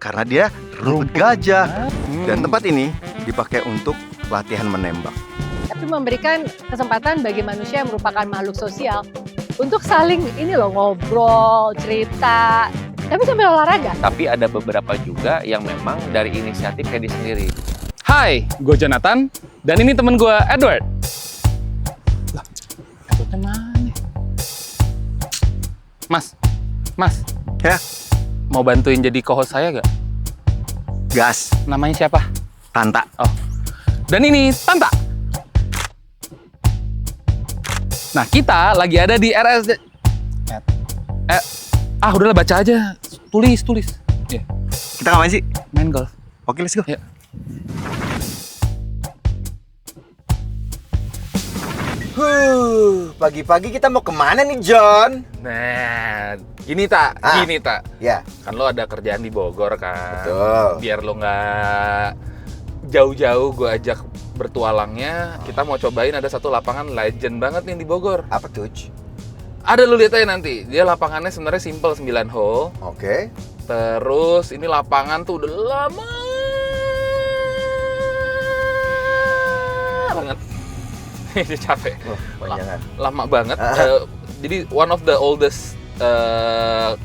karena dia rumput gajah. Dan tempat ini dipakai untuk latihan menembak. Tapi memberikan kesempatan bagi manusia yang merupakan makhluk sosial untuk saling ngobrol, cerita, tapi sambil olahraga. Tapi ada beberapa juga yang memang dari inisiatif Teddy sendiri. Hai, gue Jonathan, dan ini temen gue Edward. Lah, Edwardnya mana? Mas, Ya, mau bantuin jadi co-host saya gak? gas, Namanya siapa? Tanta. Oh, dan ini Tanta. Nah, kita lagi ada di RSD. Udahlah baca aja. Tulis. Ya, Kita ngapain sih? main golf. Oke, let's go. Ya. Pagi-pagi kita mau kemana nih, John? Nah, gini tak. Ya, Kan lo ada kerjaan di Bogor kan. betul. Biar lo nggak jauh-jauh gue ajak bertualangnya, kita mau cobain ada satu lapangan legend banget nih di Bogor. Apa tuh? Ada, lu lihat aja nanti. Dia lapangannya sebenarnya simple 9 hole. Oke. Terus ini lapangan tuh udah lama banget. Ini capek. Panjangan. Lama banget. Jadi one of the oldest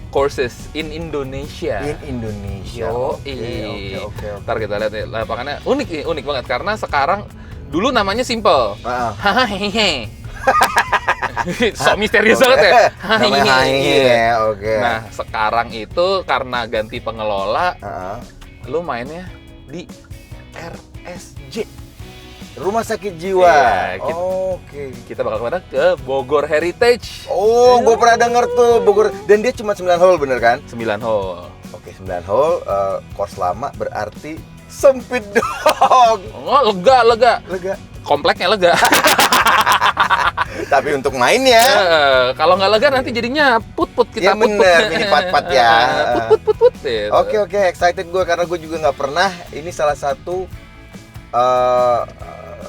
courses in Indonesia. In Indonesia. Oke. Ntar kita lihat nih, lapangannya unik banget karena sekarang dulu namanya simple. Hehehe. Sok misterius banget ya. Namanya Hahe, oke. Nah, sekarang itu karena ganti pengelola, Heeh. lu mainnya di RSJ. Rumah sakit jiwa. Iya, Oke. Kita bakal kemana? Ke Bogor Heritage. Oh, gue pernah denger tuh Bogor. Dan dia cuma 9 hole, bener kan? 9 hole. Oke, 9 hole. Course lama berarti sempit dong. Oh, lega. Lega. Kompleknya lega. Tapi untuk mainnya. Kalau nggak lega nanti jadinya put-put kita Ya bener, mini pat-pat ya. Put-put. Gitu. Oke, excited gue karena gue juga nggak pernah. Ini salah satu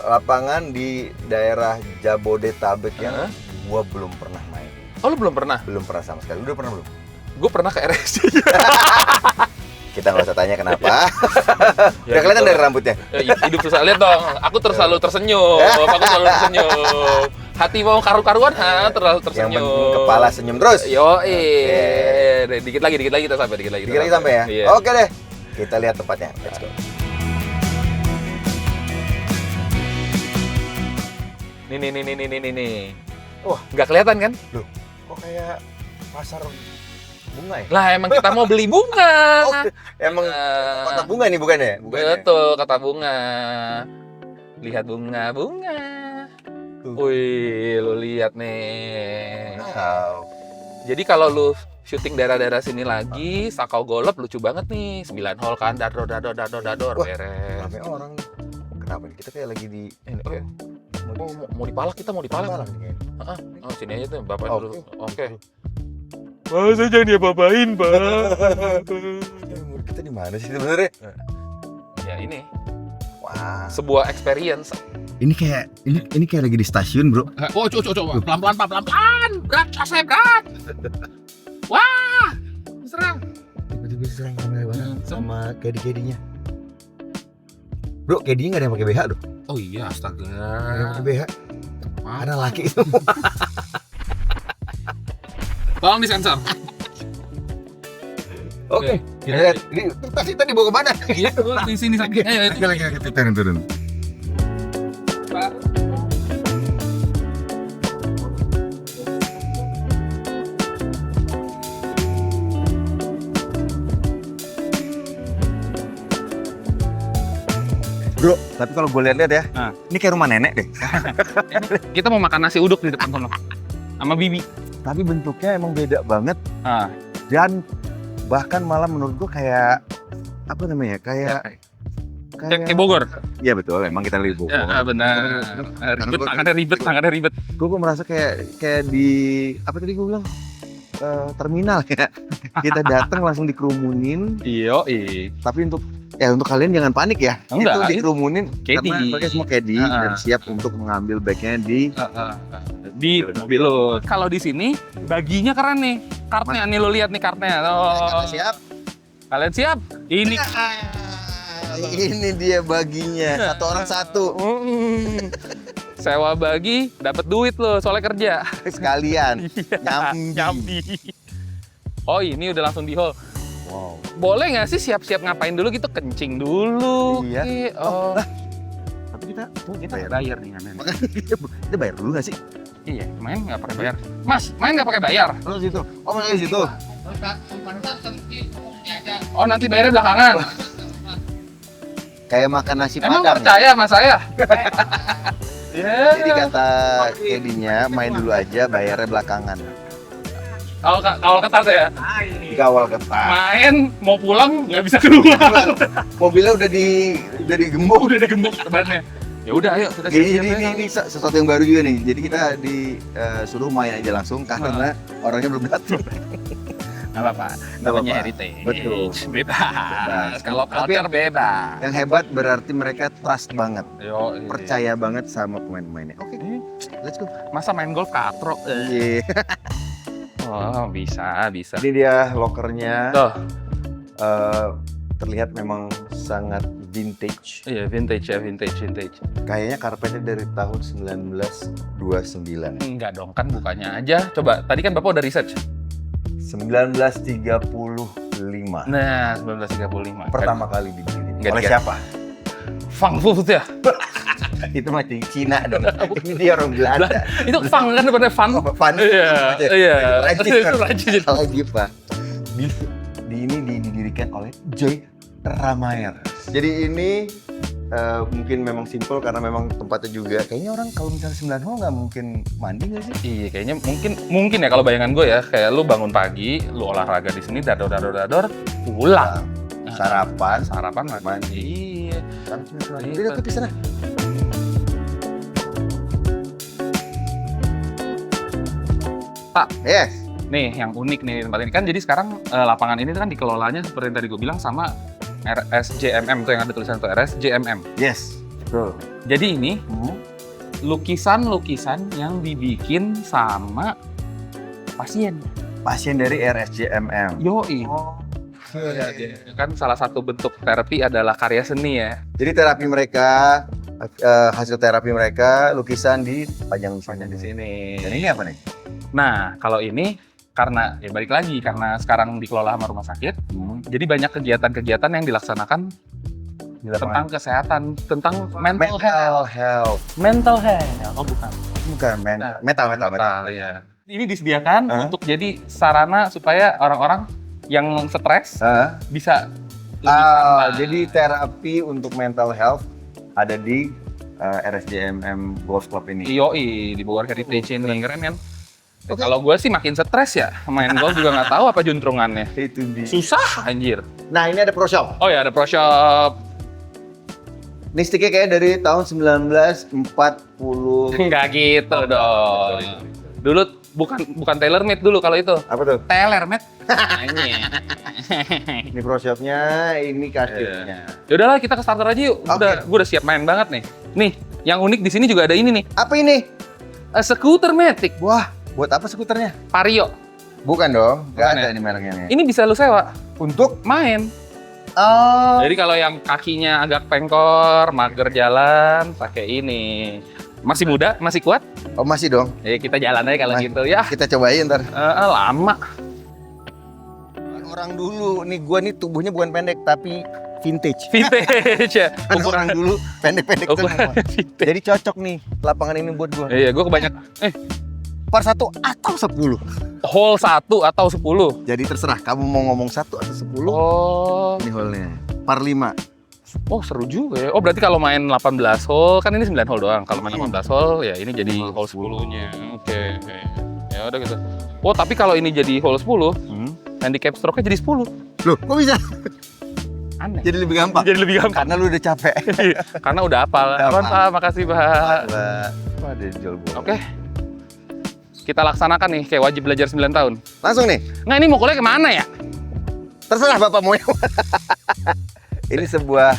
lapangan di daerah Jabodetabek yang gue belum pernah main. Oh, lu belum pernah? Belum pernah sama sekali. Lu udah pernah belum? Gue pernah ke RSJ. Kita nggak usah tanya kenapa. Udah kelihatan dari rambutnya. Hidup susah, lihat dong. Aku selalu tersenyum. Hati mau karu-karuan, terlalu Yang tersenyum. penting kepala senyum terus. Yo, dikit lagi kita sampai. Dikit lagi sampai ya. Iya. Oke deh. Kita lihat tempatnya. Let's go. Nih. Wah, Nggak kelihatan kan? loh, kok kayak pasar bunga ya? Lah, emang kita mau beli bunga. Oh, emang kota bunga nih bukannya? Betul, kata bunga. Lihat bunga. Wih, lu lihat nih. Wow. Jadi kalau lu syuting daerah-daerah sini lagi, Sakau Golep lucu banget nih. 9 hole kan, dador, Wah, beres. rame orang nih. Kenapa nih? Kita kayak lagi di Mau dipalak kita, mau dipalak. Malang nih kayaknya. Oh, sini aja tuh, Bapak Oke. dulu. Oke. Masa jangan diapa-apain, Pak? Kita di mana sih sebenarnya? Ya ini, Wah. sebuah experience. Ini kayak lagi di stasiun, Bro. Oh, coba. Pelan-pelan, Pak, pelan-pelan. Berat, saya berat. Wah, serang. Tiba-tiba serang ramai banget sama kedi-kedinya. Bro, kedinya nggak ada yang pakai BH tuh. Oh iya, astaga. Nggak ada yang pakai BH. Maaf. Ada laki semua. Tolong disensor. Oke. Kita lihat. Ini tas kita dibawa kemana? Di sini sakit. Kita turun. Bro, tapi kalau gue lihat-lihat ya, ini kayak rumah nenek deh. Kita mau makan nasi uduk di depan sono. Sama Bibi. Tapi bentuknya emang beda banget. Dan bahkan malah menurut gue kayak apa namanya? Kayak Bogor. Iya betul, emang kita lagi Bogor. Ya, benar. Tangannya ribet. Gue merasa kayak di apa tadi gue bilang? Terminal ya. Kita datang langsung dikerumunin. Iya. Tapi untuk kalian jangan panik ya. Enggak, itu dikerumunin kedi. karena mereka semua kedi dan siap untuk mengambil bagnya di mobil lo. Kalau di sini baginya keren nih. Kartnya nih, lo lihat nih kartnya. Oh. siap. Kalian siap? Ini Ini dia baginya, satu orang satu. sewa bagi, dapat duit loh soalnya kerja. Sekalian. Nyambi. Oh ini udah langsung di hall. Wow. Boleh nggak sih siap-siap ngapain dulu gitu? Kencing dulu. Iya. Oke, oh. Tapi kita Bayar nih Anen. kita bayar dulu nggak sih? Iya, main nggak pakai bayar. Mas, main nggak pakai bayar? Terus situ. Oh, main di situ. Oh nanti bayarnya belakangan. Kayak makan nasi Emang padang. percaya sama saya? Jadi kata Kedinya main dulu aja, bayarnya belakangan. Kalau ketat ya, Dikawal ketat. main mau pulang nggak bisa keluar. Mobilnya udah digembok. Udah digembok bannya. Ya udah, ayo kita Jadi siap-siap. ini sesuatu yang baru juga nih. Jadi kita disuruh main aja langsung karena orangnya belum datang. Nggak apa-apa. Nggak Namanya apa-apa. heritage. Betul. Bebas. Kalau Tapi culture bebas. Yang hebat berarti mereka trust banget, Yo, iya. percaya banget sama pemain-pemainnya. Oke, let's go. Masa main golf katrok? Iya. Oh, bisa. Ini dia lokernya. Tuh, Terlihat memang sangat vintage. iya vintage. Kayaknya karpetnya dari tahun 1929. Enggak dong, kan bukannya aja. Coba, tadi kan Bapak udah research. 1935. Nah, 1935. Pertama kali dibikin. Nggak Oleh dikasih. siapa? Fang Food ya? Itu mah Cina dong. Ini dia orang Belanda. Itu Fang kan daripada Fun. Oh, Van. Iya. Prancis. Itu Prancis. Lagi Pak. Ini didirikan oleh Joy Ramayer. Jadi ini mungkin memang simpel karena memang tempatnya juga. Kayaknya orang kalau misalnya 9 hole nggak mungkin mandi nggak sih? Iya, kayaknya mungkin ya kalau bayangan gue ya, kayak lu bangun pagi, lu olahraga di sini, dador, pulang. Sarapan mandi. Iya. Udah ke sana. Pak. Yes. Nih, yang unik nih tempat ini kan. Jadi sekarang lapangan ini kan dikelolanya seperti yang tadi gue bilang sama RSJMM, tuh yang ada tulisan tuh RSJMM. Yes. Betul. Jadi ini lukisan-lukisan yang dibikin sama pasien. Pasien dari RSJMM. Yoi. Ya, kan salah satu bentuk terapi adalah karya seni ya. Jadi terapi mereka, hasil terapi mereka, lukisan dipajang di sini. Dan ini apa nih? Nah, kalau ini karena ya balik lagi karena sekarang dikelola sama rumah sakit, jadi banyak kegiatan-kegiatan yang dilaksanakan tentang kesehatan, tentang mental health. Mental health. Oh, bukan. Bukan, metal. Ya. Ini disediakan untuk jadi sarana supaya orang-orang yang stres bisa lebih santai. Jadi terapi untuk mental health ada di RSJMM Golf Club ini. Yoi, di Bogor Heritage ini keren kan? Kalau gue sih makin stres ya, main golf juga nggak tahu apa juntrungannya. Itu dia. Susah anjir. Nah, ini ada pro shop. Oh ya, ada pro shop. Ini sticknya kayak dari tahun 1940. Nggak gitu dong. Dulu bukan tailor made dulu kalau itu. Apa tuh? Tailor made. Ini pro shopnya, ini kasirnya. Yaudahlah kita ke starter aja yuk. Gue udah siap main banget nih. Nih, yang unik di sini juga ada ini nih. Apa ini? Skuter Matic. Wah, buat apa skuternya? Vario. Bukan dong, nggak Bukan ada ya? ini mereknya nih. Ini bisa lu sewa Untuk? main. Oh. Jadi kalau yang kakinya agak pengkor, mager jalan, pakai ini. Masih muda, masih kuat? Oh, masih dong. Ya kita jalan aja kalau Masih. gitu ya. Kita cobain ntar. Lama. Orang dulu, nih gua nih tubuhnya bukan pendek tapi vintage. Vintage ya. Kan orang dulu pendek-pendek Ukuran semua. vintage. Jadi cocok nih lapangan ini buat gua. Iya, gue kebanyakan. Par 1 atau 10. Hole 1 atau 10. Jadi terserah kamu mau ngomong 1 atau 10. Oh. Ini hole-nya. Par 5. Oh, seru juga ya. Oh, berarti kalau main 18 hole, kan ini 9 hole doang. Kalau main 18 hole, ya ini jadi hole 10-nya. Oke. Ya udah gitu. Oh, tapi kalau ini jadi hole 10, handicap stroke-nya jadi 10. Loh, kok bisa? Aneh. Jadi lebih gampang. Jadi lebih gampang. Karena lu udah capek. Karena udah hafal. Udah Apaan, hafal. Pak? Makasih, Pak. Wah, ada jual bola. Oke. Kita laksanakan nih, kayak wajib belajar 9 tahun. Langsung nih. Nggak, ini mau kuliah kemana ya? Terserah Bapak mau yang mana. Ini sebuah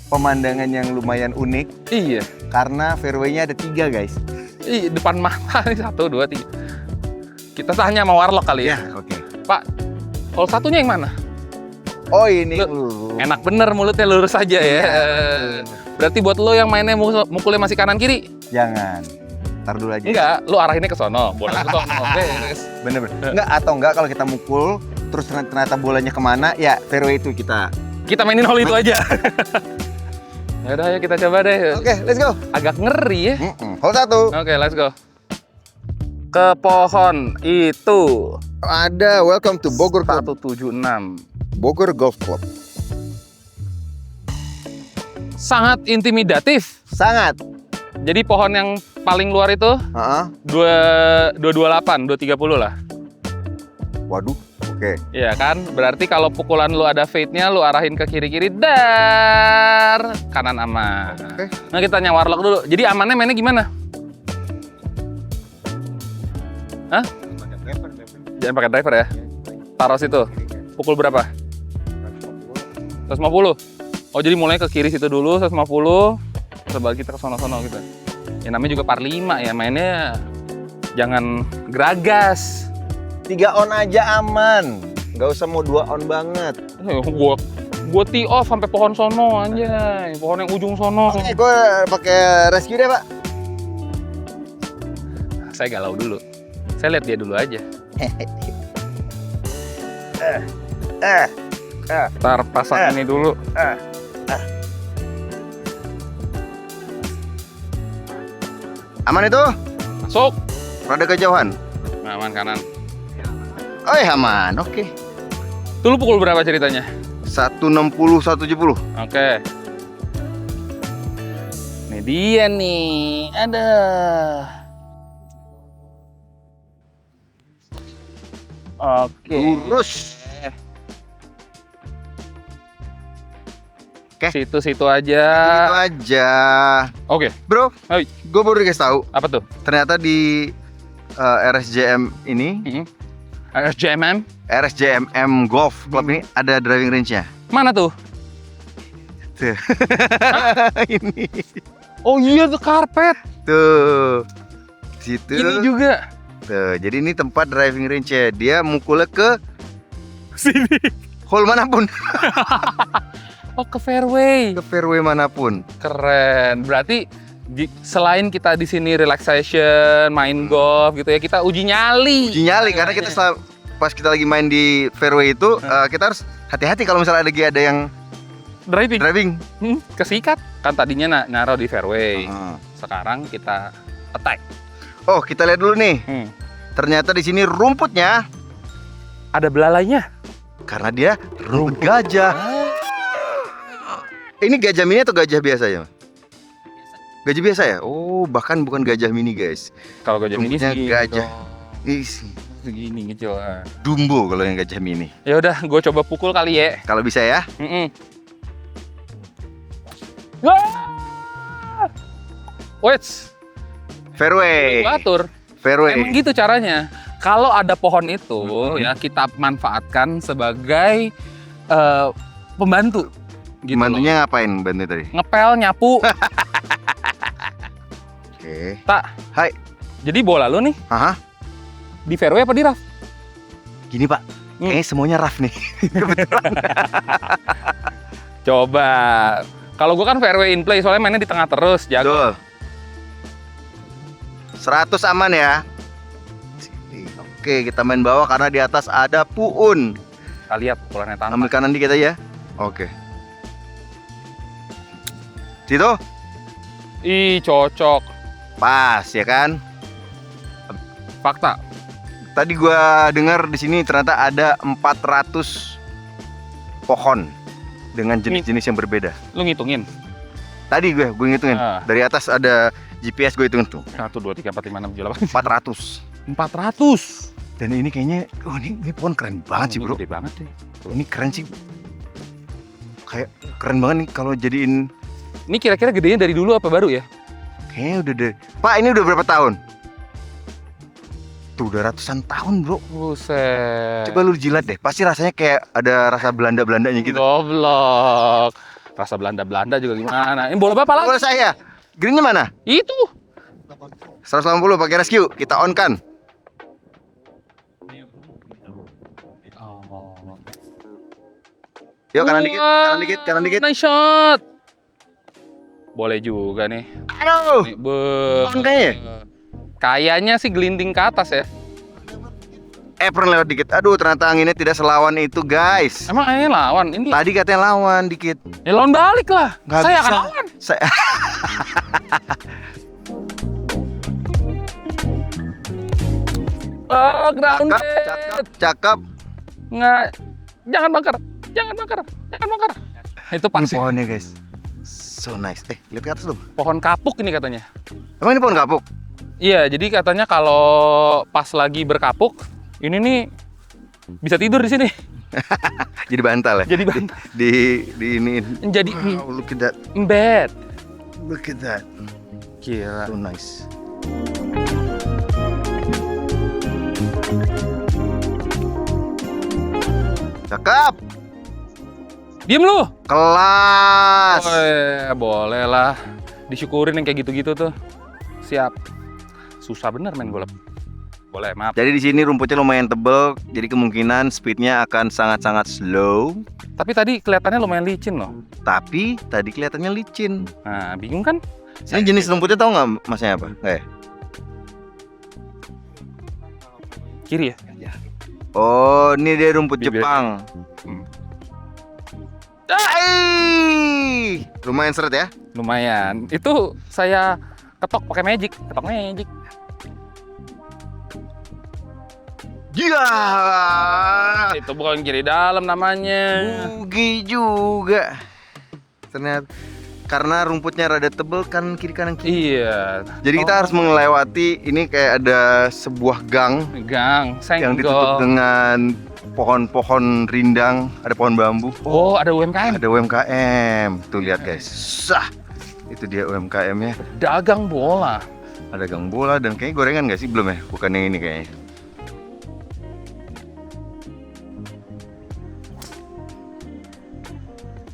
pemandangan yang lumayan unik Iya. karena fairway-nya ada 3, guys. Ih, depan mata nih 1, 2, 3. Kita tanya sama warlock kali ya. Oke. Pak, hole 1-nya yang mana? Oh ini Enak bener mulutnya, lurus aja ya. Berarti buat lo yang mainnya mukulnya masih kanan kiri? Jangan. Ntar dulu aja. Enggak, lo arahinnya ke sono, bola ke sono. Beres. Bener. Enggak, atau enggak kalau kita mukul terus ternyata bolanya kemana, ya fairway itu kita. Kita mainin hole itu aja. Ya udah, ayo kita coba deh. Oke, let's go. Agak ngeri ya. Hole 1. Oke, let's go. Ke pohon itu. Ada welcome to Bogor Club. 176. Bogor Golf Club. Sangat intimidatif. Sangat. Jadi pohon yang paling luar itu Heeh. 228, 230 lah. Waduh. Oke. Iya kan? Berarti kalau pukulan lu ada fade-nya, lu arahin ke kiri-kiri, dar kanan aman. Oke. Nah, kita warlock dulu. Jadi amannya mainnya gimana? Hah? Jangan pakai driver ya? Taruh situ. Pukul berapa? 150. Oh, jadi mulai ke kiri situ dulu, 150. Terus balik kita ke sono-sono gitu. Ya namanya juga par 5 ya, mainnya jangan geragas. 3 on aja aman. Nggak usah mau 2 on banget. Gua tee off sampai pohon sono anjay, pohon yang ujung sono. Oke, gue pakai rescue deh, Pak. Saya galau dulu. Saya lihat dia dulu aja. Ntar pasang ini dulu. Aman itu? Masuk. Rada kejauhan. Aman kanan. Oh ya aman, oke. Tuh lu pukul berapa ceritanya? 160, 170. Oke. Ini dia nih. Ada. Oke. Lurus. Oke. Situ-situ aja. Itu aja. Oke. Bro, Hai. gue baru dikasih tahu. Apa tuh? Ternyata di RSJM ini, RSJMM Golf Club ini ada driving range-nya. Mana tuh? Tuh. Ini. Oh iya, tuh karpet. Tuh. Situ. Ini juga. Tuh, jadi ini tempat driving range-nya. Dia mukulnya ke Sini. hole manapun. Oh, ke fairway. Ke fairway manapun. Keren. Berarti selain kita di sini relaxation, main golf gitu ya, kita uji nyali. Uji nyali karena kita pas kita lagi main di fairway itu kita harus hati-hati kalau misalnya ada yang driving. Kesikat. Kan tadinya naruh di fairway. Hmm. Sekarang kita attack. Oh, kita lihat dulu nih. Ternyata di sini rumputnya Ada belalainya. karena dia rumput gajah. Ini gajah mini atau gajah biasa ya? Gajah biasa ya? Oh, bahkan bukan gajah mini, guys. Kalau gajah mini Rumputnya segini. gajah. dong. Ih, Segini gitu. Dumbo kalau yang gajah mini. Ya udah, gue coba pukul kali ya. Kalau bisa ya. Wait, Fairway. atur. Fairway. Emang gitu caranya. Kalau ada pohon itu ya kita manfaatkan sebagai pembantu. Gitu Bantunya ngapain bantu tadi? loh. Ngepel, nyapu. Oke. Tak. Hai. Jadi bola lu nih Aha. di fairway apa di rough? Gini, Pak. Kayaknya semuanya rough nih. Coba. Kalau gua kan fairway in play soalnya mainnya di tengah terus, jago. Betul. 100 aman ya. Sini. Oke, kita main bawah karena di atas ada puun. Kita lihat pukulannya tangan. Ambil kanan dikit aja. Oke. Situ Ih, cocok. pas ya kan? Fakta. Tadi gua dengar di sini ternyata ada 400 pohon dengan jenis-jenis yang berbeda. Lu ngitungin. Tadi gue ngitungin. Ah. Dari atas ada GPS gue hitungin tuh. 1 2 3 4 5 6 7 8. 400. 400. Dan ini kayaknya ini pohon keren banget sih, Bro. Gede banget deh. Ini keren sih. Kayak keren banget nih kalau jadiin. Ini kira-kira gedenya dari dulu apa baru ya? Kayaknya udah deh. Pak, ini udah berapa tahun? Tuh udah ratusan tahun, Bro. Buset. Coba lu jilat deh. Pasti rasanya kayak ada rasa Belanda-Belandanya gitu. Goblok. Rasa Belanda-Belanda juga gimana? Ini bola berapa lagi? Bola saya. Greennya mana? Itu. 180 pakai rescue. Kita on kan. Oh. Yuk kanan dikit, kanan dikit, kanan dikit. Nice shot. Boleh juga nih. Aduh. Nih, Pohon kayaknya? Kayaknya sih gelinding ke atas ya. Pernah lewat dikit. Aduh, ternyata anginnya tidak selawan itu, guys. Emang ini lawan? Ini Tadi katanya lawan dikit. ya lawan balik lah. Nggak Saya bisa. akan lawan. Saya Grounded. cakep. Nggak. Jangan bakar. Jangan bakar. Jangan bakar. Itu Ini pasti pohonnya, guys. So nice. Lihat ke atas dong. pohon kapuk ini katanya. Emang ini pohon kapuk? Iya, jadi katanya kalau pas lagi berkapuk, ini nih bisa tidur di sini. Jadi bantal ya? Jadi bantal. Di ini. Jadi Wow, look at that. bed. Look at that. Gila. So nice. Cakep. Diem lu. Kelas. Boleh lah. Disyukurin yang kayak gitu-gitu tuh. Siap. Susah bener main golf. Boleh, maaf. Jadi di sini rumputnya lumayan tebel, jadi kemungkinan speednya akan sangat-sangat slow. Tapi tadi kelihatannya lumayan licin loh. Tapi tadi kelihatannya licin. Nah, bingung kan? Ini jenis rumputnya tahu nggak masnya apa? Nggak ya? Kiri ya? Oh, ini dia rumput Bibir. Jepang. Hmm. Lumayan seret ya? Lumayan. Itu saya ketok pakai magic. Ketok magic. Gila. Itu bukan kiri dalam namanya. Bugi juga. Ternyata karena rumputnya rada tebel kan kiri kanan kiri. Iya. Jadi kita harus melewati ini kayak ada sebuah gang Gang, yang ditutup senggol. dengan pohon-pohon rindang, ada pohon bambu. Oh, ada UMKM. Ada UMKM. Tuh lihat guys. Sah. Itu dia UMKM-nya. Dagang bola. Ada gang bola dan kayaknya gorengan nggak sih? Belum ya? Bukan yang ini kayaknya.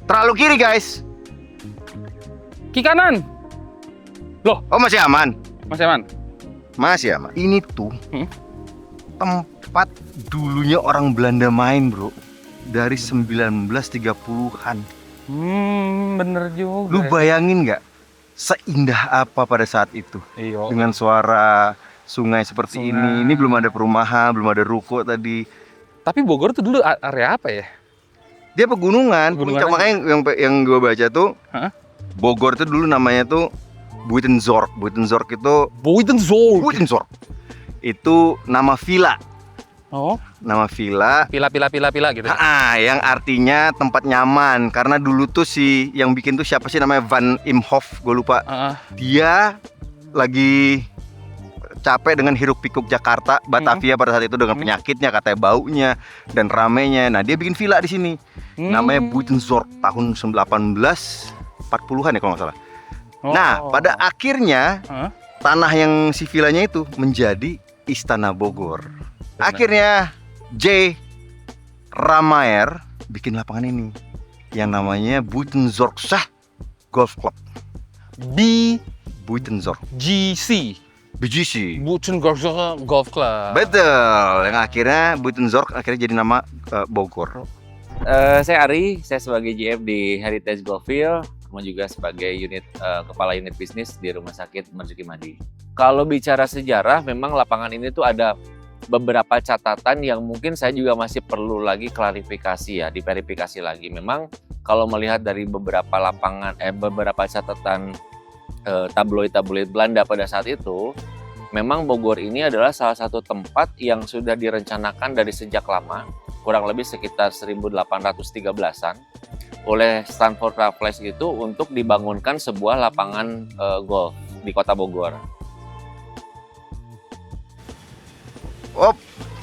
Terlalu kiri guys. Ki kanan. Oh masih aman. Mas Eman. Masih aman. Ini tuh Hmm? tempat dulunya orang Belanda main bro. Dari 1930-an. Bener juga. Lu bayangin nggak? Seindah apa pada saat itu? Iya. Dengan suara sungai seperti Sungai. ini belum ada perumahan, belum ada ruko tadi. Tapi Bogor tuh dulu area apa ya? Dia pegunungan. Pegunungan Puncak, makanya yang gue baca tuh Hah? Bogor tuh dulu namanya tuh Buitenzorg. Buitenzorg itu Buitenzorg. Itu nama villa. Oh, Nama villa. pila gitu. Ya? Yang artinya tempat nyaman. Karena dulu tuh si yang bikin tuh siapa sih namanya Van Imhoff, gue lupa. Dia lagi capek dengan hiruk pikuk Jakarta, Batavia pada saat itu dengan penyakitnya, katanya baunya dan ramenya. Nah, dia bikin villa di sini. Namanya Buitenzorg tahun 1840-an ya kalau nggak salah. Nah, pada akhirnya tanah yang si villanya itu menjadi Istana Bogor. Benar. Akhirnya J. Ramaer bikin lapangan ini yang namanya Buitenzorgsche Golf Club. Buitenzorg. GC. BGC. Bucen Golf Club. Betul. Yang akhirnya Buitenzorg akhirnya jadi nama Bogor. Saya Ari, saya sebagai GM di Heritage Golffield, kemudian juga sebagai kepala unit bisnis di Rumah Sakit Marzuki Mahdi. Kalau bicara sejarah, memang lapangan ini tuh ada beberapa catatan yang mungkin saya juga masih perlu lagi klarifikasi ya, diverifikasi lagi. Memang kalau melihat dari beberapa beberapa catatan tabloid-tabloid Belanda pada saat itu, memang Bogor ini adalah salah satu tempat yang sudah direncanakan dari sejak lama, kurang lebih sekitar 1813-an, oleh Stanford Raffles itu untuk dibangunkan sebuah lapangan golf di Kota Bogor.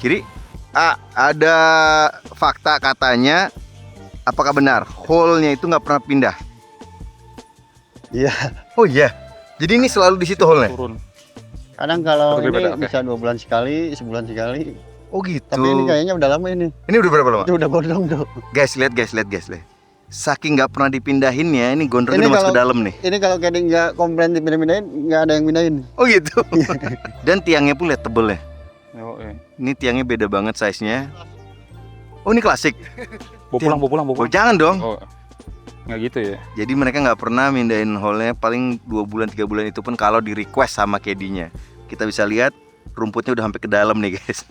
Kiri. Ada fakta katanya, apakah benar hole-nya itu nggak pernah pindah? Iya. Oh iya. Jadi ini selalu di situ hole-nya. Turun. Kadang kalau Lebih ini beda, oke. bisa 2 bulan sekali, sebulan sekali. Oh gitu. Tapi ini kayaknya udah lama ini. Ini udah berapa lama? Itu udah bodong tuh. Guys, lihat. Saking nggak pernah dipindahinnya, ini gondrong Ini udah masuk ke kalau- dalam nih. Ini kalau kayak nggak komplain dipindahin, nggak ada yang pindahin. Oh gitu. Dan tiangnya pun lihat tebelnya. Oh, Ini tiangnya beda banget size-nya. Oh ini klasik. Bawa pulang. Oh, jangan dong. Oh, nggak gitu ya? Jadi mereka nggak pernah mindahin hole-nya, paling 2 bulan 3 bulan itu pun kalau di request sama caddy-nya. Kita bisa lihat rumputnya udah sampai ke dalam nih guys.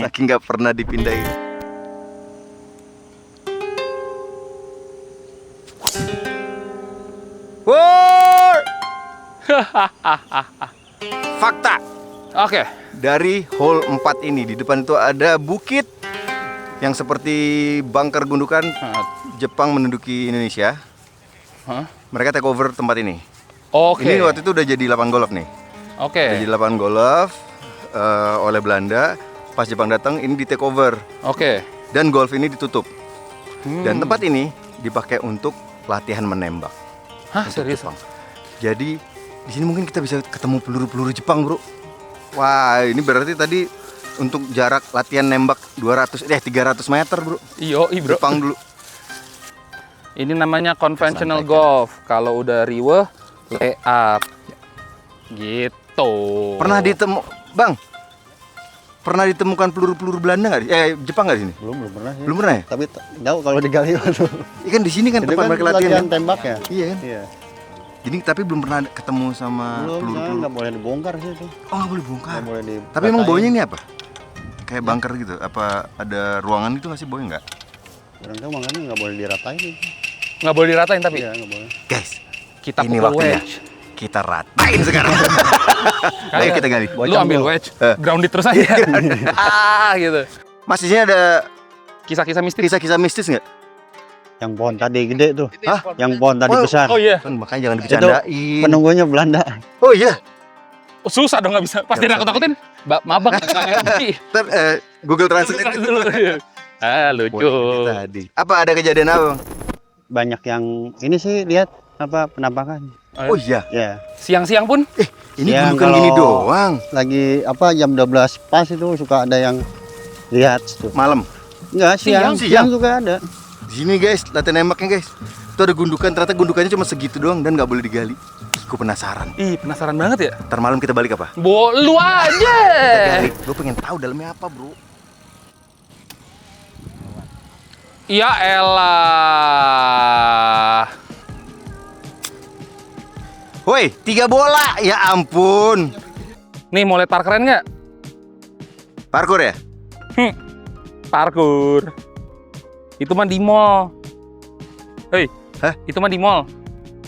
Saking nggak pernah dipindahin. Wow! Fakta Oke. dari hole 4 ini, di depan itu ada bukit yang seperti bunker gundukan Jepang menduduki Indonesia. Hah? Mereka take over tempat ini. Oke. Ini waktu itu udah jadi lapangan golf nih. Oke. Udah jadi lapangan golf oleh Belanda. Pas Jepang datang, ini di take over Oke. dan golf ini ditutup. Dan tempat ini dipakai untuk latihan menembak. Hah, untuk serius? Jepang. Jadi di sini mungkin kita bisa ketemu peluru-peluru Jepang, bro. Wah, ini berarti tadi untuk jarak latihan nembak 300 meter, bro. Iyo, bro. Jepang dulu. Ini namanya conventional Santai, golf. Kalau udah riweh, lay up. Gitu. Pernah ditemukan peluru-peluru Belanda nggak? Jepang nggak di sini? Belum pernah sih. Belum pernah ya? Tapi jauh kalau digali tuh. Ikan di sini kan Itu tempat kan mereka latihan. Kan? tembak ya. Iya kan? Iya. Jadi tapi belum pernah ketemu sama Belum, soalnya peluru-peluru. nggak boleh dibongkar sih itu. Oh, nggak boleh bongkar. Nggak boleh di. Tapi emang baunya ini apa? Kayak bunker gitu. Apa ada ruangan itu nggak sih baunya nggak? Orang tahu makanya nggak boleh diratain itu. Nggak boleh diratain tapi Iya, nggak boleh. Guys, kita ini pukul waktunya. wedge. Kita ratain sekarang. Ayo kita gali. Lu ambil wedge, grounded terus aja. Gitu. Mas, di sini ada Kisah-kisah mistis. kisah-kisah mistis nggak? Yang pohon tadi gede tuh. Hah? Yang pohon tadi besar. Oh iya. Kan makanya jangan dibicarain. Penunggunya Belanda. Oh iya. Oh, susah dong, nggak bisa. Pasti nakut-nakutin. Mabak. Ntar Google Translate. Lucu. Boneka tadi. Apa ada kejadian apa, Bang? Banyak yang ini sih lihat apa penampakan. Oh iya. Ya. Siang-siang pun. Ini Yang bukan gini kalau- doang. Lagi apa jam 12 pas itu suka ada yang lihat tuh. Malam. Enggak, Siang. siang juga ada. Di sini guys, latihan nembaknya guys. Itu ada gundukan, ternyata gundukannya cuma segitu doang dan nggak boleh digali. Gue penasaran. Ih, penasaran banget ya. Ntar malam kita balik apa? Lu aja. Kita gali. Gue pengen tahu dalamnya apa, bro. Ya elah. Woi, 3 bola. Ya ampun. Nih, mau lihat parkiran nggak? Parkur ya? Parkur. Itu mah di mall. Hei. Hah? Itu mah di mall.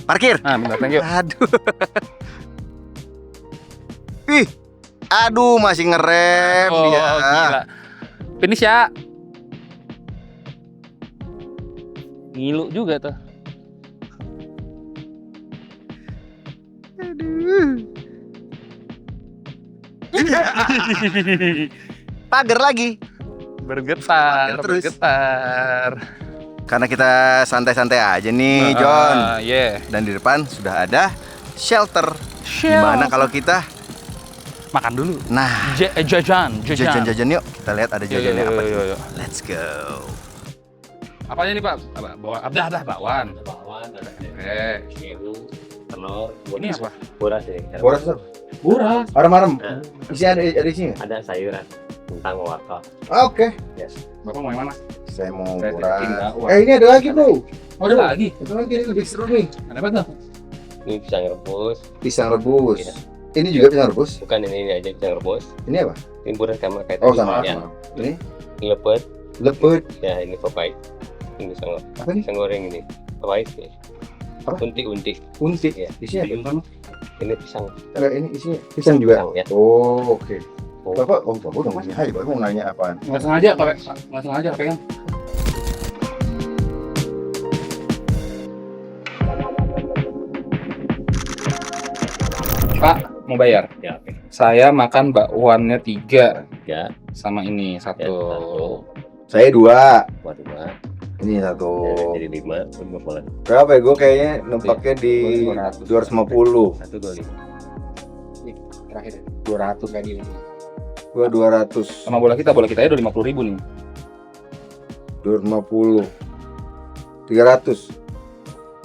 Parkir. Nah, bentar, thank you. Aduh. Ih. Aduh, masih ngerem Oh, dia. gila. Finish ya. Ngilu juga tuh. Pagar lagi. Bergetar, Terus. bergetar. Karena kita santai-santai aja nih, John. Yeah. Dan di depan sudah ada shelter. Gimana kalau kita Makan dulu. nah Jajan. jajan-jajan yuk. Kita lihat ada jajannya apa Yo. tuh. Let's go. Apanya nih, Pak? Bawa ada bakwan. Bakwan, ada Oke. keju, telur, Ini apa? boras ya. Boras tuh. Buras. Arem-arem. Nah, Isi ada isinya. ada sayuran, kentang, wortel. Oke. Bapak mau yang mana? Saya mau Saya boras. tinggal uang. Ini ada lagi, Bro. Oh, ada lagi. Itu lagi ini lebih seru nih. Ada apa tuh? Ini pisang rebus, Pisang rebus. Iya. Ini juga pisang rebus. bukan ini aja pisang rebus. Ini apa? Ini buras sama kayak Oh, tadi. sama. Ya, Ini ini lepet, lepet. ya ini papai. Ini pisang, Apa nih? pisang goreng ini. Papai sih. Apa? Unti. Unti. Iya. Isinya apa? Ini pisang. Ini isinya pisang juga. Pisang, ya. Oh, oke. Oh. Bapak udah masih hai, Bapak mau nanya apaan? Nggak sengaja, Pak. Nggak sengaja, pegang. Pak, mau bayar? Ya, oke. Saya makan bakwannya 3 Ya, sama ini 1. ya, satu, Saya 2. buat dua. Ini 1. Jadi 5 boleh. Berapa ya? Gue kayaknya nempaknya di 250. 1, 2, 5. Terakhir 200 kayak gini. Gue 200. Sama bola kita aja udah 50.000 nih. 250. 300.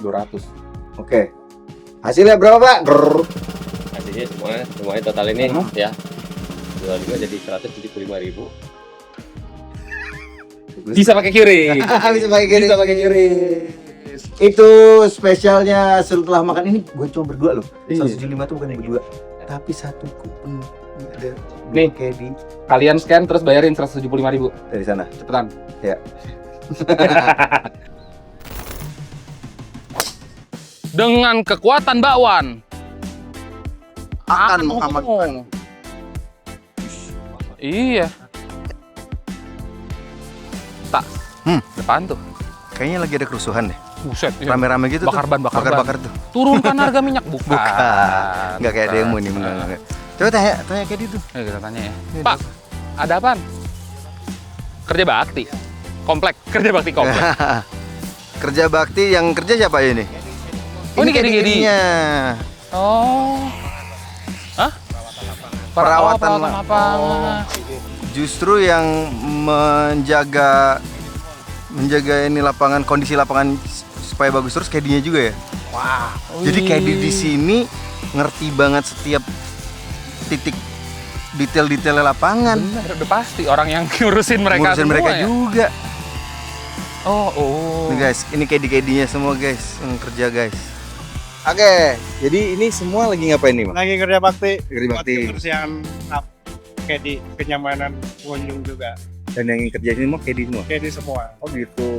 200. Oke. Hasilnya berapa, Pak? Hasilnya semuanya total ini ya. Jual juga jadi 175.000. Bisa pakai kiri. Bisa pakai kiri. Bisa pakai kiri. Itu spesialnya setelah makan ini bukan cuma berdua loh. 175 tuh bukan yang berdua, tapi satu kupon. Ini ada Nih. Kedi Kalian scan terus bayarin 175.000. dari sana. Cepetan. Ya. Dengan kekuatan bakwan Akan mengamankan. Iya. Tak. Depan tuh. Kayaknya lagi ada kerusuhan deh. Buset. Rame-rame gitu Bakar ban, tuh. bakar ban. Bakar-bakar tuh. Turunkan harga minyak bukan. Bukan. Nggak kayak demo nih, enggak. Coba tanya Kedi tuh. Ayo kita tanya ya. Pak, ada apaan? Kerja bakti. Komplek, kerja bakti komplek. Kerja bakti yang kerja siapa ini? Oh, ini Kedi-Kedi. Kedi-Kedinya. Oh. Hah? Perawatan lapangan. Justru yang menjaga ini lapangan, kondisi lapangan supaya bagus terus Kedinya juga ya. Wah. Jadi Kedi di sini ngerti banget setiap titik detail-detail lapangan. Bener, udah pasti orang yang ngurusin mereka Ngurusin semua mereka ya? juga. Oh. Nih guys, ini Kedi-Kedinya semua guys yang kerja guys. Oke, jadi ini semua lagi ngapain nih, Mas? Lagi kerja bakti, Kerja buat bakti. kebersihan kayak di kenyamanan pengunjung juga, Dan yang kerja ini semua Kedi semua. kayak di semua. Oh gitu.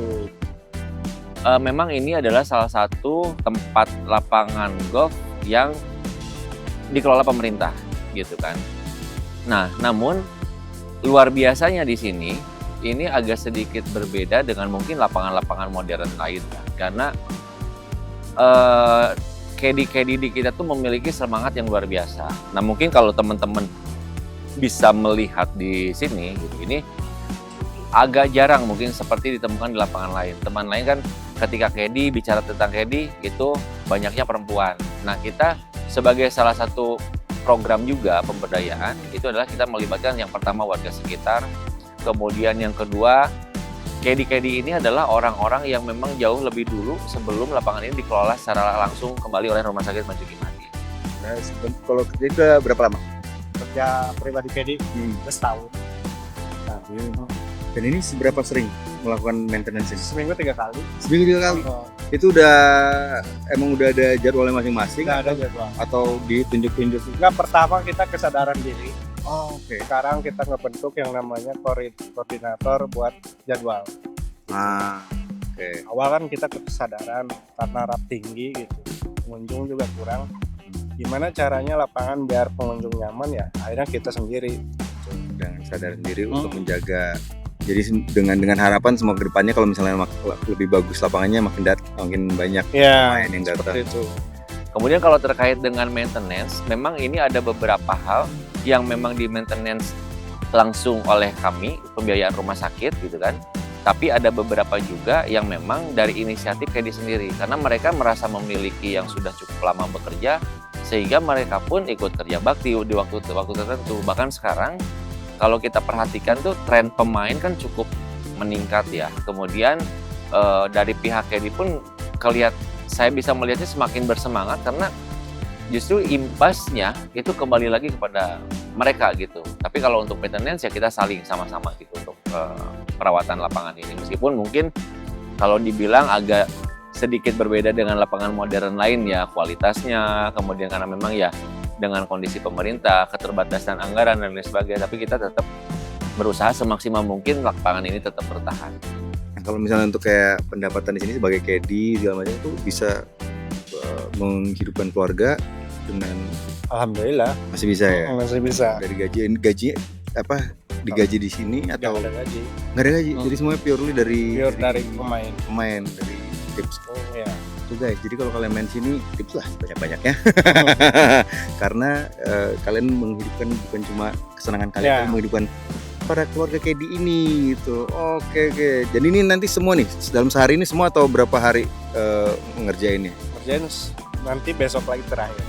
Memang ini adalah salah satu tempat lapangan golf yang dikelola pemerintah gitu kan. Nah, namun luar biasanya di sini ini agak sedikit berbeda dengan mungkin lapangan-lapangan modern lain karena kedi-kedi di kita tuh memiliki semangat yang luar biasa. Nah, mungkin kalau teman-teman bisa melihat di sini gitu, ini agak jarang mungkin seperti ditemukan di lapangan lain. Teman lain kan ketika kedi bicara tentang kedi itu banyaknya perempuan. Nah, kita sebagai salah satu program juga pemberdayaan itu adalah kita melibatkan yang pertama warga sekitar, kemudian yang kedua kedi-kedi ini adalah orang-orang yang memang jauh lebih dulu sebelum lapangan ini dikelola secara langsung kembali oleh Rumah Sakit Marzuki Mahdi. Nah, kalau kerja itu berapa lama? Kerja pribadi kayak di udah setahun. Dan ini seberapa sering melakukan maintenance ini? Seminggu 3 kali. Seminggu 3 kali. Oh, Itu emang udah ada jadwalnya masing-masing nggak ada jadwal. atau ditunjuk-tunjuk? Enggak, pertama kita kesadaran diri. Oh, oke. Sekarang kita ngebentuk yang namanya koordinator buat jadwal. Nah, oke. Awal kan kita kesadaran karena rap tinggi gitu, pengunjung juga kurang. Gimana caranya lapangan biar pengunjung nyaman ya? Akhirnya kita sendiri. Dengan sadar diri untuk menjaga. Jadi dengan harapan semua kedepannya kalau misalnya lebih bagus lapangannya makin banyak Ya, pemain yang datang. seperti itu. Kemudian kalau terkait dengan maintenance, memang ini ada beberapa hal yang memang di maintenance langsung oleh kami, pembiayaan rumah sakit gitu kan. Tapi ada beberapa juga yang memang dari inisiatif Kedi sendiri. Karena mereka merasa memiliki yang sudah cukup lama bekerja, sehingga mereka pun ikut kerja bakti di waktu tertentu. Bahkan sekarang, kalau kita perhatikan tuh tren pemain kan cukup meningkat ya. Kemudian dari pihak Kedi pun saya bisa melihatnya semakin bersemangat karena justru imbasnya itu kembali lagi kepada mereka gitu. Tapi kalau untuk maintenance ya kita saling sama-sama gitu untuk perawatan lapangan ini. Meskipun mungkin kalau dibilang agak sedikit berbeda dengan lapangan modern lain ya kualitasnya, kemudian karena memang ya dengan kondisi pemerintah, keterbatasan anggaran dan lain sebagainya, tapi kita tetap berusaha semaksimal mungkin lapangan ini tetap bertahan. Nah, kalau misalnya untuk kayak pendapatan di sini sebagai Kedi segala macam itu bisa menghidupkan keluarga dengan Alhamdulillah masih bisa ya. masih bisa. Dari gaji apa digaji di sini atau Nggak ada gaji. nggak ada gaji? Jadi semuanya purely dari Pemain. dari tips. Ya. Tuh guys, jadi kalau kalian main sini tips lah banyak-banyaknya. Karena kalian menghidupkan bukan cuma kesenangan kalian, Ya. tapi menghidupkan para keluarga Kedi ini gitu. Oke. Dan ini nanti semua nih dalam sehari ini semua atau berapa hari ngerjainnya? Kerjain nanti besok lagi terakhir.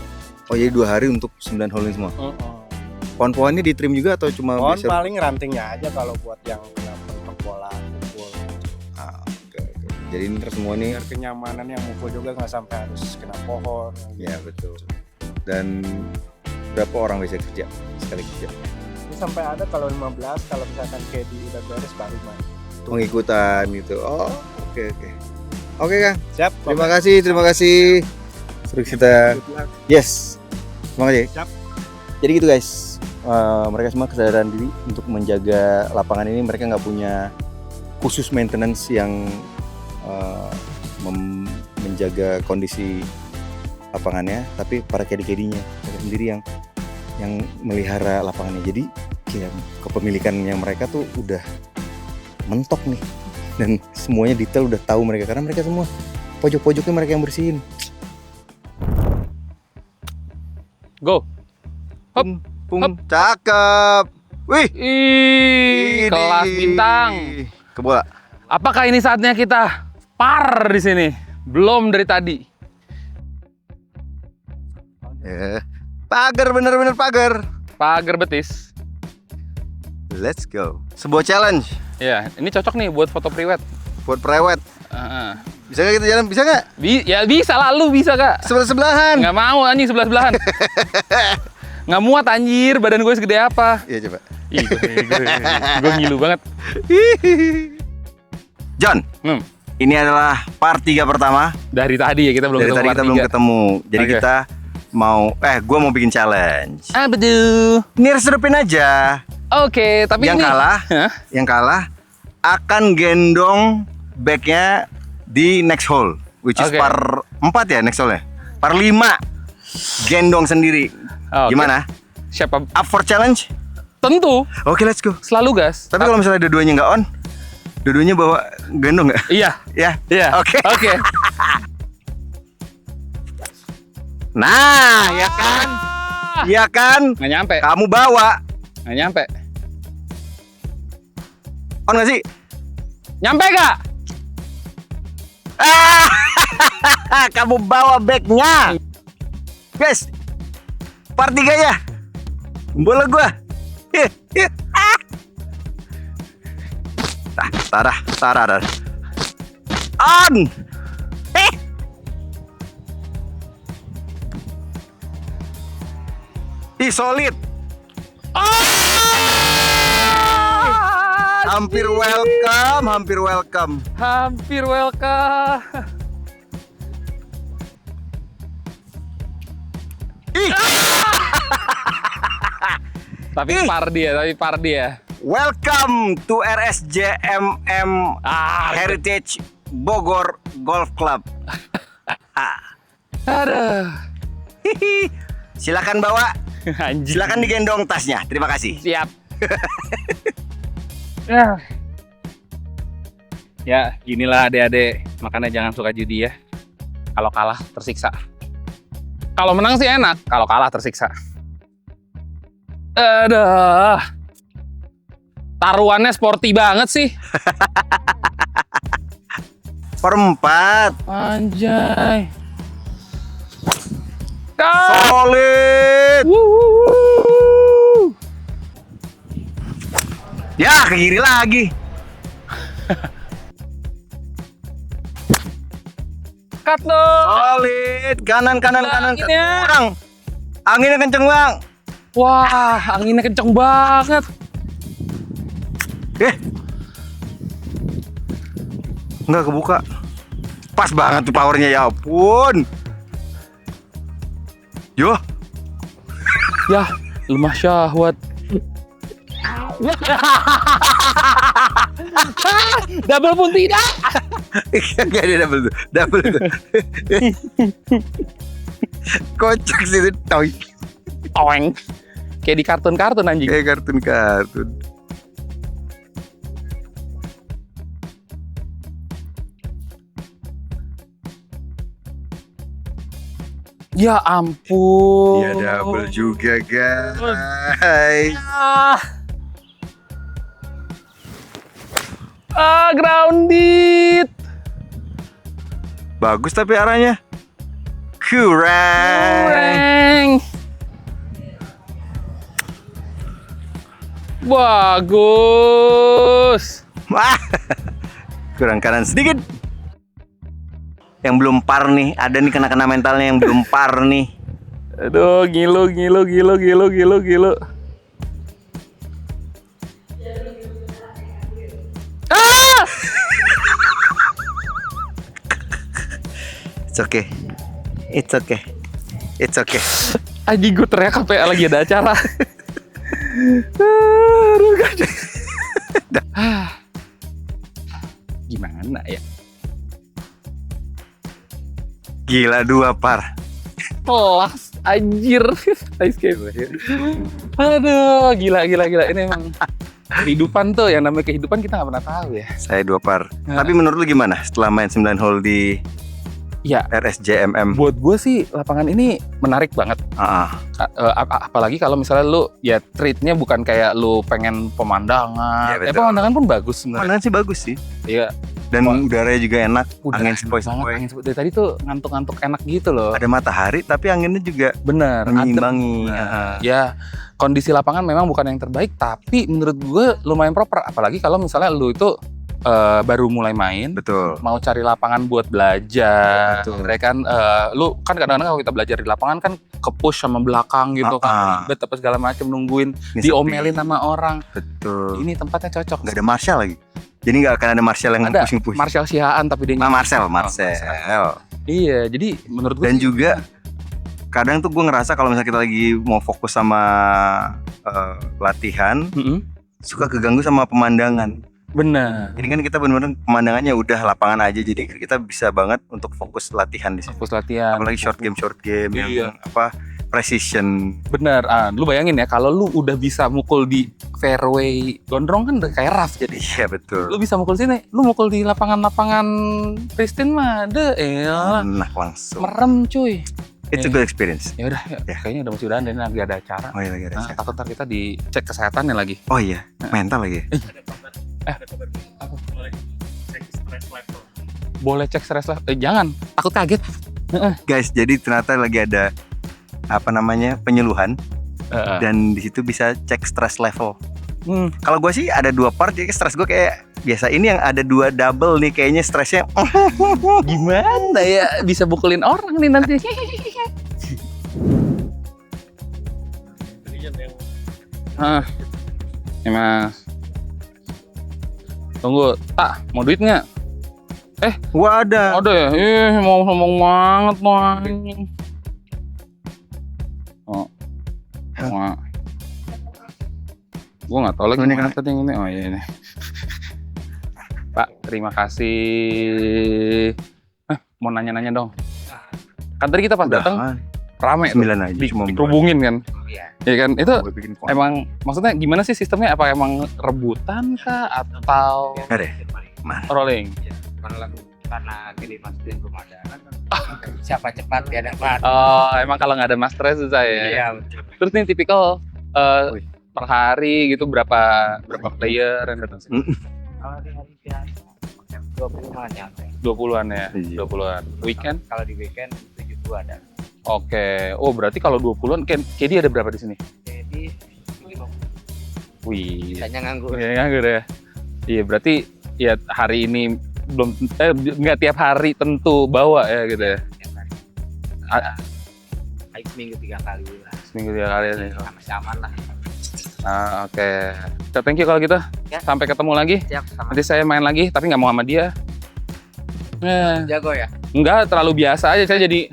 Oh jadi 2 hari untuk 9 hole ini semua. Pohon-pohonnya di trim juga atau cuma Pohon biasa? paling rantingnya aja kalau buat yang kena pentok bola, pukul. Oke. Jadi ini semua nih. Biar kenyamanan yang mukul juga nggak sampai harus kena pohon. Ya betul. Dan berapa orang bisa kerja sekali kerja? Ini sampai ada kalau 15, kalau misalkan Kedi udah beres baru main. pengikutan gitu. Oh, oke. Oke, Kang. Siap. Terima kasih. Terus kita yes. Semangat ya. Siap. Jadi gitu guys. Mereka semua kesadaran diri untuk menjaga lapangan ini. Mereka nggak punya khusus maintenance yang menjaga kondisi lapangannya, tapi para kedi-kedinya mereka sendiri yang melihara lapangannya. Jadi ya, kepemilikannya mereka tuh udah mentok nih, dan semuanya detail udah tahu mereka, karena mereka semua pojok-pojoknya mereka yang bersihin. Go. Hop. Cakep. Wih, Ih, kelas bintang. Ke bola. Apakah ini saatnya kita par di sini? Belum dari tadi. Pagar, bener-bener pagar. Pagar betis. Let's go. Sebuah challenge Ya, ini cocok nih buat foto priwet. buat prewed. Bisa nggak kita jalan? Bisa nggak? Ya bisa lah, lu bisa gak? Sebelah-sebelahan. Nggak mau anjing sebelah-sebelahan. Nggak muat anjir, badan gue segede apa. Iya coba. Ih, gue ngilu banget. John, ini adalah part 3 pertama. Dari tadi ya kita belum Dari ketemu tadi part kita belum 3. ketemu. Jadi Oke. kita gue mau bikin challenge. Ah, betul. Nirserupin aja. Oke, tapi Yang ini kalah, Hah? yang kalah akan gendong bagnya di next hole, which is Oke. par 4 ya next hole-nya. Par 5 gendong sendiri. Oke. Gimana? Siapa? Up for challenge? Tentu, Oke, let's go. selalu gas. Tapi kalau misalnya dua-duanya nggak on, dua-duanya bawa gendong nggak? Iya, Ya. iya. Oke. Oke. Nah, ya kan? Ya kan? Nggak nyampe, Kamu bawa. nggak nyampe. On nggak sih? Nyampe gak? Kamu bawa bagnya. Guys, part 3 ya. Bola gua. Tarah. On. Ih, solid. Hampir welcome. Hampir welcome. Ih, Tapi par dia. welcome to RSJMM Heritage Bogor Golf Club. Aduh. Silakan bawa, Anjing. silakan digendong tasnya. Terima kasih. Siap. Ya, ginilah adik-adik. Makanya jangan suka judi ya. Kalau kalah tersiksa. Kalau menang sih enak, kalau kalah tersiksa. Aduh. Taruhannya sporty banget sih. Per 4. Anjay. Solid. Wuh. Ya, ke kiri lagi. Cut dong. Solid. Kanan. Anginnya. Kurang. Anginnya kenceng, Bang. Wah, anginnya kenceng banget. Nggak kebuka. Pas banget tuh powernya, ya ampun. Yo. Ya, lemah syahwat. Double pun tidak. Gak ada double tuh. Kocak sih itu, toy. Oeng. Kayak di kartun-kartun anjing. Kayak kartun. Ya ampun. Iya, double juga, guys. Grounded. Bagus tapi arahnya. Kurang. Kurang. Bagus. Wah. Kurang kanan sedikit. Yang belum par nih, ada nih kena mentalnya yang belum par nih. Aduh, gilu. Ah! It's okay. It's okay. It's okay. Anjing gue teriak sampai lagi ada acara. Gimana ya? Gila 2 par. Kelas anjir. Ice skate. Aduh, gila. Ini emang kehidupan tuh, yang namanya kehidupan kita nggak pernah tahu ya. Saya 2 par. Tapi menurut lu gimana setelah main 9 hole di Ya, RSJMM? buat gue sih lapangan ini menarik banget. Apalagi kalau misalnya lu ya treatnya bukan kayak lu pengen pemandangan. Iya, betul. Pemandangan pun bagus sebenarnya. Pandangan sih bagus sih. Iya. Dan udaranya juga enak. Angin Banget, sepoi-sepoi. angin sepoi. Dari tadi tuh ngantuk-ngantuk enak gitu loh. Ada matahari tapi anginnya juga Bener. menyimbangi. Nah, ya kondisi lapangan memang bukan yang terbaik, tapi menurut gue lumayan proper. Apalagi kalau misalnya lu itu baru mulai main, Betul. mau cari lapangan buat belajar, Betul. ya kan? Lu kan kadang-kadang kalau kita belajar di lapangan kan ke push sama belakang gitu kan, ribet apa segala macam, nungguin, Ini diomelin sepi. sama orang. Betul. Ini tempatnya cocok. Nggak ada Marshall lagi. Jadi nggak akan ada Marshall yang Ada pusing-pusing. Marshall Sihaan tapi dia Marcel. Iya, jadi menurut gue Dan juga kadang tuh gue ngerasa kalau misalnya kita lagi mau fokus sama latihan, suka keganggu sama pemandangan. bener. Ini kan kita benar-benar pemandangannya udah lapangan aja, jadi kita bisa banget untuk fokus latihan di sini. Fokus latihan. Apalagi short game Iya. yang precision. Bener, lu bayangin ya kalau lu udah bisa mukul di fairway gondrong kan udah kayak rough jadi. Iya betul. Lu bisa mukul sini, lu mukul di lapangan-lapangan pristine mah elah, Enak langsung. merem cuy. It's a good experience. Ya udah, Ya. kayaknya udah mudah-mudahan ini lagi ada acara. Oh iya lagi ada. Nah, takut ntar kita dicek kesehatannya lagi. Oh iya, mental lagi. Boleh cek stress level? Jangan, takut kaget. Guys, jadi ternyata lagi ada penyuluhan dan di situ bisa cek stress level. Kalau gue sih ada 2 part, jadi stres gue kayak biasa. Ini yang ada 2 double nih, kayaknya stresnya. Gimana ya bisa bukulin orang nih nanti? Ini mas. Tunggu, tak mau duit nggak? Wah ada. Ada ya? Mau sombong banget tuh anjing. Oh. Wah. Gue nggak tahu lagi Ini mana kan. tadi yang ini. Oh iya ini. Pak, terima kasih. Mau nanya-nanya dong. Kan tadi kita pas Udah datang kan, rame tuh. 9 aja cuma Dikerubungin kan? Iya kan? Itu Gue bikin konten. emang maksudnya gimana sih sistemnya? Apa emang rebutan kah atau Ada ya? rolling? Karena gini masukin pemandangan siapa cepat dia dapat. Oh, emang kalau nggak ada mas stress susah ya? Iya betul. Terus nih tipikal per hari gitu berapa player yang datang sini? Kalau di hari biasa 20-an ya. 20-an ya? Iya. 20-an. Weekend? Kalau di weekend 72 ada. Oke. Oh, berarti kalau 20-an KD ada berapa di sini? Jadi 50 Wih. sisanya nganggur. Iya, nganggur ya. Iya, berarti ya hari ini belum nggak tiap hari tentu bawa ya gitu ya. Tiap hari. Seminggu 3 kali lah. Seminggu 3 kali nih. Masih aman lah. Oke. So, thank you kalau gitu. Ya. Sampai ketemu lagi. Siap sama Nanti saya main lagi, tapi nggak mau sama dia. jago ya. Enggak, terlalu biasa aja. Saya jadi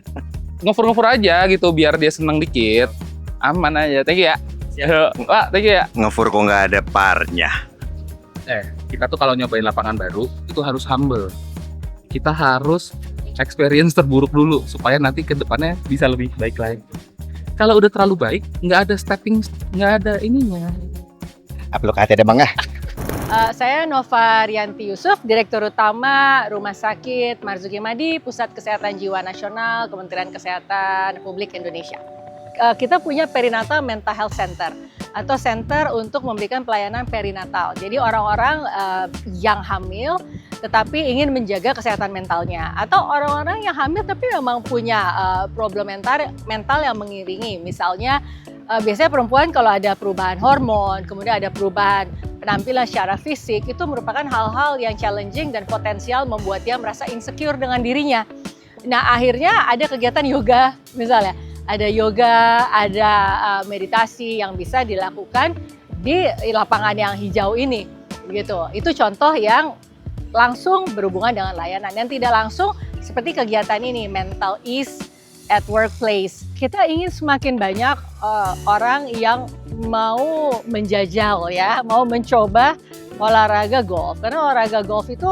ngefur aja gitu, biar dia seneng dikit. Aman aja. Thank you ya. Pak, thank you ya. Ngefur kok nggak ada parnya. Kita tuh kalau nyobain lapangan baru, itu harus humble. Kita harus experience terburuk dulu, supaya nanti ke depannya bisa lebih baik lagi. Kalau udah terlalu baik, nggak ada stepping, nggak ada ininya. Apa lo kata ada bang? Saya Nova Rianti Yusuf, Direktur Utama Rumah Sakit Marzuki Madi, Pusat Kesehatan Jiwa Nasional, Kementerian Kesehatan Republik Indonesia. Kita punya Perinatal Mental Health Center atau center untuk memberikan pelayanan perinatal. Jadi orang-orang yang hamil tetapi ingin menjaga kesehatan mentalnya, atau orang-orang yang hamil tapi memang punya problem mental yang mengiringi. Misalnya biasanya perempuan kalau ada perubahan hormon, kemudian ada perubahan penampilan secara fisik, itu merupakan hal-hal yang challenging dan potensial membuat dia merasa insecure dengan dirinya. Nah, akhirnya ada kegiatan yoga misalnya. Ada yoga, ada meditasi yang bisa dilakukan di lapangan yang hijau ini, gitu. Itu contoh yang langsung berhubungan dengan layanan. Yang tidak langsung, seperti kegiatan ini, Mental Ease at Workplace. Kita ingin semakin banyak orang yang mau menjajal ya, mau mencoba olahraga golf. Karena olahraga golf itu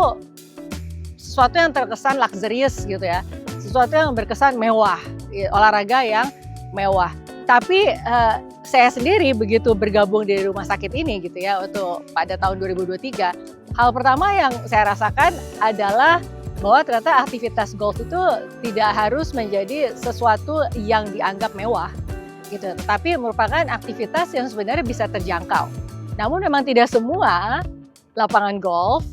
sesuatu yang terkesan luxurious gitu ya, sesuatu yang berkesan mewah, olahraga yang mewah. Tapi saya sendiri begitu bergabung di rumah sakit ini gitu ya, untuk pada tahun 2023, hal pertama yang saya rasakan adalah bahwa ternyata aktivitas golf itu tidak harus menjadi sesuatu yang dianggap mewah gitu, tetapi merupakan aktivitas yang sebenarnya bisa terjangkau. Namun memang tidak semua lapangan golf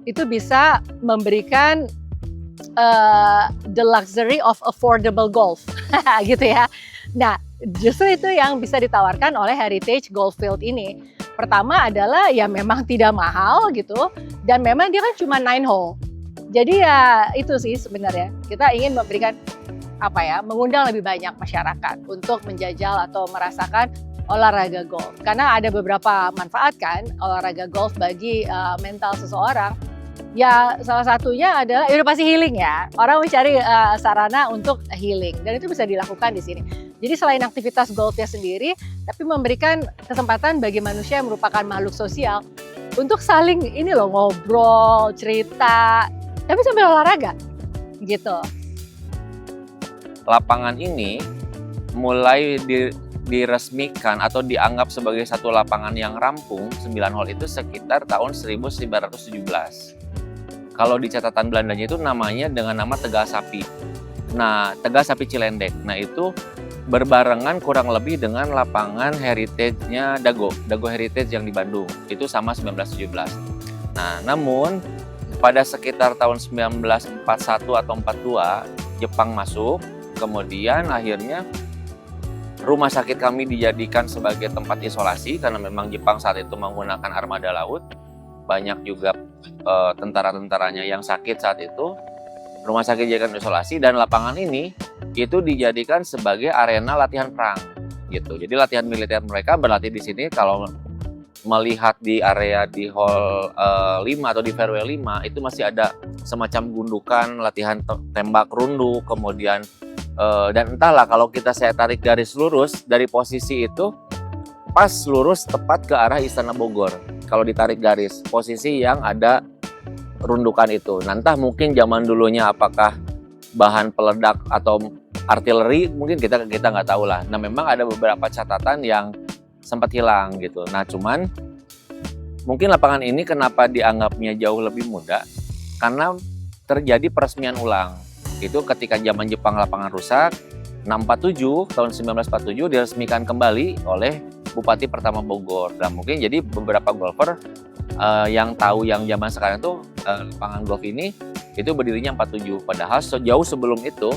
itu bisa memberikan the luxury of affordable golf gitu ya. Nah, justru itu yang bisa ditawarkan oleh Heritage Golf Field ini. Pertama adalah ya memang tidak mahal gitu, dan memang dia kan cuma 9 hole. Jadi ya itu sih sebenarnya, kita ingin memberikan mengundang lebih banyak masyarakat untuk menjajal atau merasakan olahraga golf. Karena ada beberapa manfaat kan olahraga golf bagi mental seseorang. Ya salah satunya adalah udah pasti healing ya. Orang mencari sarana untuk healing, dan itu bisa dilakukan di sini. Jadi selain aktivitas golfnya sendiri, tapi memberikan kesempatan bagi manusia yang merupakan makhluk sosial untuk saling ngobrol, cerita, tapi sambil olahraga gitu. Lapangan ini mulai diresmikan atau dianggap sebagai satu lapangan yang rampung 9 hole itu sekitar tahun 1917. Kalau di catatan Belandanya itu namanya dengan nama Tegal Sapi. Nah, Tegal Sapi Cilendek. Nah, itu berbarengan kurang lebih dengan lapangan heritage-nya Dago Heritage yang di Bandung. Itu sama 1917. Nah, namun pada sekitar tahun 1941 atau 42 Jepang masuk, kemudian akhirnya rumah sakit kami dijadikan sebagai tempat isolasi karena memang Jepang saat itu menggunakan armada laut. Banyak juga tentara-tentaranya yang sakit saat itu. Rumah sakit dijadikan isolasi, dan lapangan ini itu dijadikan sebagai arena latihan perang gitu. Jadi latihan militer mereka berlatih di sini. Kalau melihat di area di hall 5 atau di fairway 5 itu masih ada semacam gundukan latihan tembak rundu, kemudian dan entahlah, kalau saya tarik garis lurus dari posisi itu pas lurus tepat ke arah Istana Bogor. Kalau ditarik garis posisi yang ada rundukan itu. Nah, entah mungkin zaman dulunya apakah bahan peledak atau artileri, mungkin kita nggak tahu lah. Nah, memang ada beberapa catatan yang sempat hilang gitu. Nah, cuman mungkin lapangan ini kenapa dianggapnya jauh lebih muda, karena terjadi peresmian ulang. Itu ketika zaman Jepang lapangan rusak, 647 tahun 1947 diresmikan kembali oleh Bupati pertama Bogor. Dan mungkin jadi beberapa golfer yang tahu yang zaman sekarang itu lapangan golf ini itu berdirinya 47. Padahal jauh sebelum itu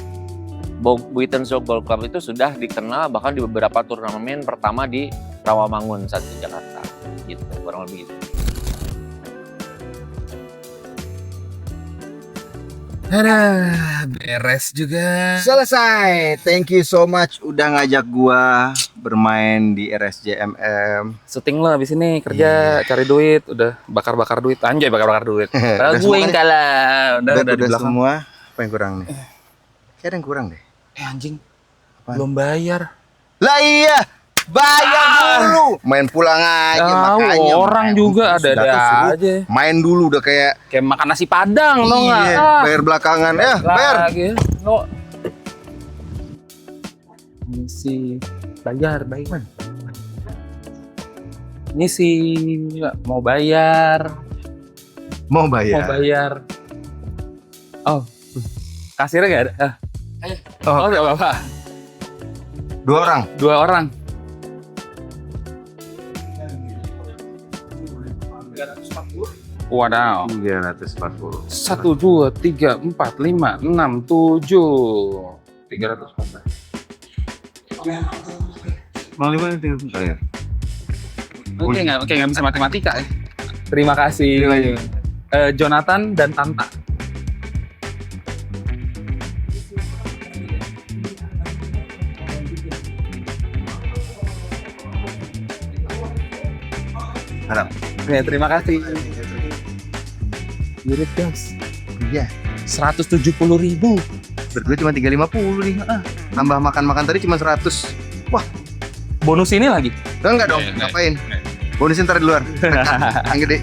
Buitenzorg Golf Club itu sudah dikenal bahkan di beberapa turnamen pertama di Rawamangun saat di Jakarta. Gitu, kurang lebih gitu. Ada Beres juga. selesai. Thank you so much udah ngajak gua bermain di RSJMM. Syuting lo abis ini kerja cari duit, udah bakar-bakar duit. Anjay, bakar-bakar duit. Padahal Udah gue semua yang kan? kalah. Udah di Udah belakang. semua. Apa yang kurang nih? Kayak ada yang kurang deh. Anjing, Apaan? belum bayar. Lah iya, bayar dulu. Main pulang aja makanya. Orang main juga terus ada datang suruh aja. Main dulu udah kayak Kayak makan nasi padang, lo nggak? iya, bayar belakangan. Bayar. Lagi, lo. Ini sih bayar. Ini sih mau bayar. Mau bayar. Oh, kasirnya nggak ada. Oh, nggak apa-apa. 2 orang. 2 orang. Wadaw. 340. 1, 2, 3, 4, 5, 6, 7. 340. Mau 5 tinggal bayar. Oke, nggak bisa matematika ya. Terima kasih. Jonathan dan Tanta. Harap. Ya, terima kasih. Mirip guys. Iya. 170.000. Berdua cuma 350 nih. Tambah makan-makan tadi cuma 100. Bonus ini lagi. Enggak dong, Enggak. ngapain? Bonusin ntar di luar. Yang gede.